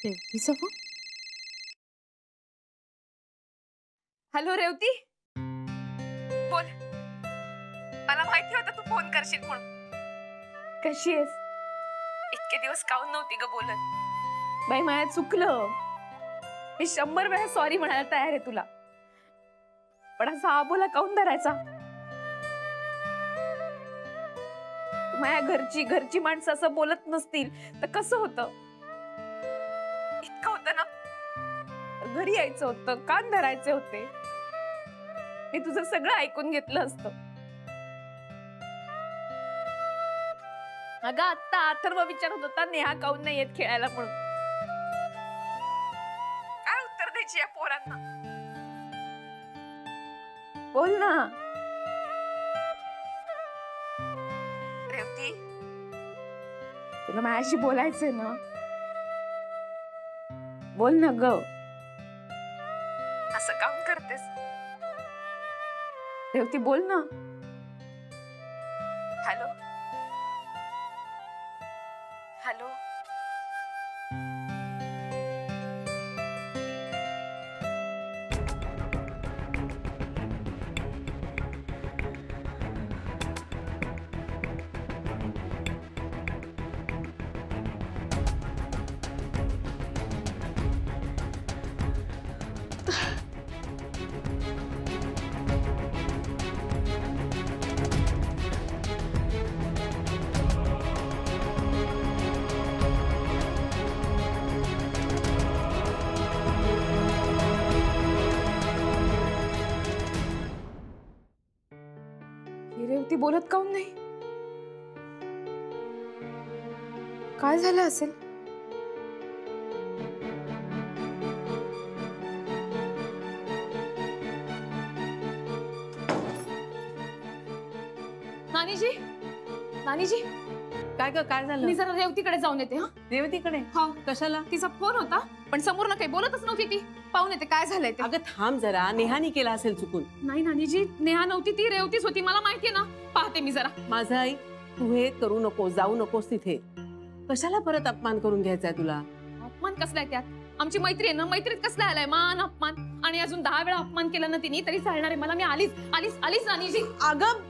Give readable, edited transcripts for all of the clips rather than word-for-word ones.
रेवतीचा phone. Hello Revati, बोल. मला माहिती होतं तू फोन करशील म्हणून. कशी आहेस? इतके दिवस काहून नव्हती ग बोलत. बाई माझ्या चुकलं. मी 100 वेळा सॉरी म्हणायला तयार आहे तुला, पण असा आबोला काहून धरायचा? माझ्या घरची माणसं असं बोलत नसतील तर कसं होतं? इतकं होतं ना, घरी यायचं होतं, कान धरायचे होते. मी तुझं सगळं ऐकून घेतलं असतं. अगं आता अथर्व विचारत होता नेहा काहून नाही येत खेळायला म्हणून. काय उत्तर द्यायची या पोरांना? बोल ना रेवती, तुला माझ्याशी बोलायचंय ना? बोल ना ग. असं काहून करतेस रेवती? बोल ना. Hello hello. रेवती बोलत काहून नाही? काय झालं असेल? नानीजी, नानीजी, काय ग, काय झालं? मी जरा रेवतीकडे जाऊन येते. हा, रेवतीकडे? हा. कशाला? तिचा फोन होता पण समोरनं काही बोलतच नव्हती ती. पाहून येते काय झालंय ते. अगं थांब जरा, नेहानी केला असेल चुकून. नाही नानीजी, नेहा नव्हती, ती रेवतीच होती. मला माहितीये ना. पाहते मी जरा. माझं आई, तू हे करू नको, जाऊ नकोस तिथे. कशाला परत अपमान करून घ्यायचाय तुला? अपमान कसलाय त्यात? आमची मैत्री आहे ना, मैत्रीत कसला आलाय मान अपमान? आणि अजून 10 वेळा अपमान केला ना तिने तरी चालणार आहे मला. मी आलीच आलीच आलीच नानीजी. अगं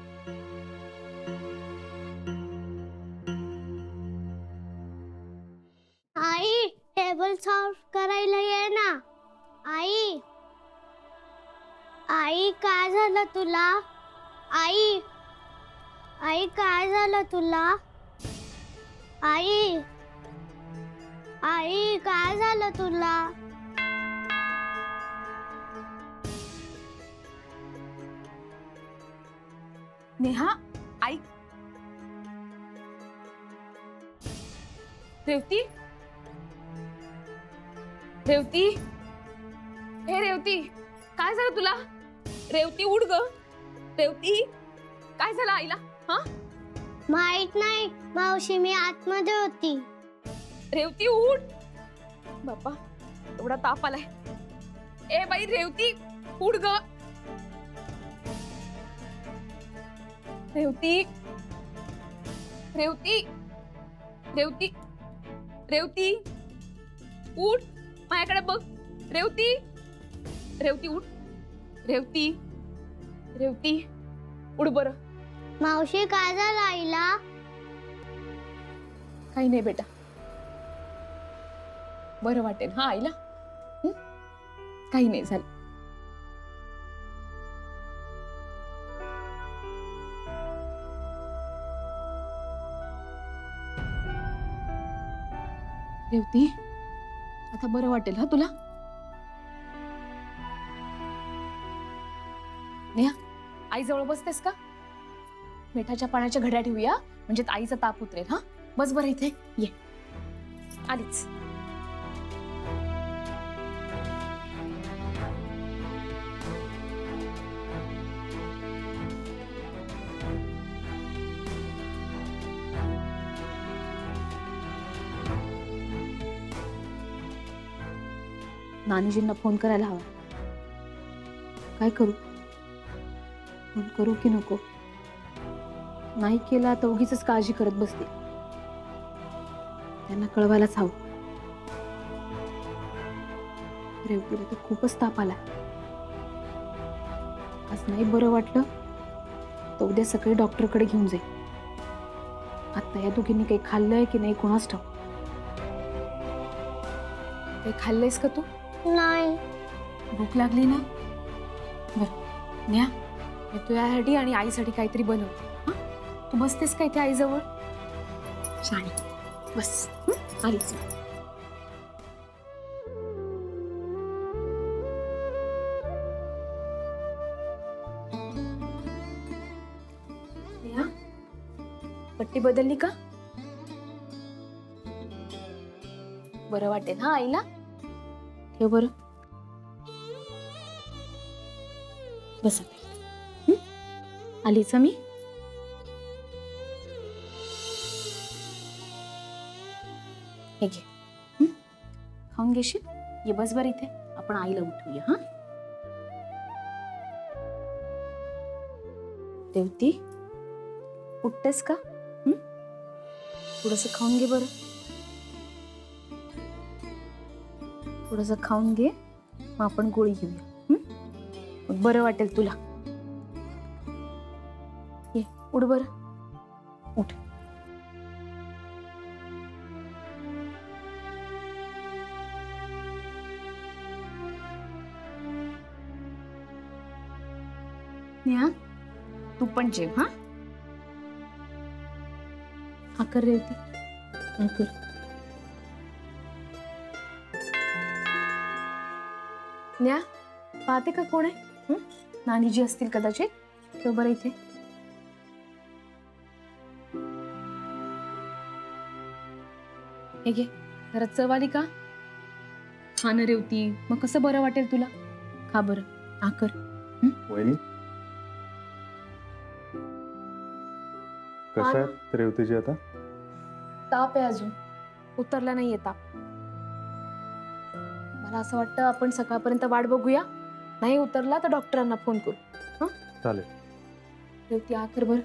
आई, टेबल साफ करायला ये ना. आई, आई काय झालं तुला? आई, आई काय झालं तुला? आई, आई काय झालं तुला? नेहा, आई. रेवती, रेवती, हे रेवती, काय झालं तुला? रेवती उठ ग. रेवती, काय झालं आईला? हा, माहित नाही मावशी, मी आतमध्ये होती. रेवती उठ. बाप्पा, एवढा ताप आलाय. ए बाई रेवती, उठ ग. रेवती, रेवती, रेवती, रेवती, उठ. माझ्याकडे बघ. रेवती, रेवती उठ. रेवती, रेवती उठ बरं. मावशी काय झालं आईला? काही नाही बेटा, बरं वाटेल. हा आईला काही नाही झालं. रेवती, आता बरं वाटेल हा तुला? नेहा, आई जवळ बसतेस का? मिठाच्या पाण्याच्या घड्या ठेवूया, म्हणजे आईचा ताप उतरेल. हा, बस बरं इथे. ये, आलीच. नानीजींना फोन करायला हवा. काय करू? फोन करू की नको? नाही केला तर उगीच काळजी करत बसते. त्यांना कळवायलाच हवं. रेवतीला तर खूपच ताप आला. आज नाही बरं वाटलं तर उद्या सकाळी डॉक्टरकडे घेऊन जाईल. आता या दोघींनी काही खाल्लंय की नाही कोणास ठाऊक. काही खाल्लंयस का तू? नाही. भूक लागली ना? बरं न्या, मी तुझ्यासाठी आणि आईसाठी काहीतरी बनव. हा, तू बसतेस का इथे आईजवळ? शाणी बस. आलीच. नेहा, पट्टी बदलली का? बरं वाटेल हा आईला? ठेव बरं. बस आता. आलीच मी. हे घे. खाऊन घेशील? ये बस बरं इथे. आपण आईला उठवूया. हा, देवती उठतेस का? थोडंसं खाऊन घे बरं. थोडंसं खाऊन घे, मग आपण गोळी घेऊया. मग बरं वाटेल तुला. ये उठ बरं. उठ. नेहा, तू पण जेव. हा, आकर रेवती, आकर. न्या, पाहते का कोण आहे? नानीजी असतील कदाचित. ठेव बरं इथे. हे घे. जरा चव आली का? खा ना रेवती, मग कसं बरं वाटेल तुला. खा बरं, आकर. वहिनी कशा आहेत रेवतीजी आता? ताप आहे अजून, उतरला नाहीये ताप. मला असं वाटतं आपण सकाळपर्यंत वाट बघूया. नाही उतरला तर डॉक्टरांना फोन करू. चालेल. रेवती आकर बरं.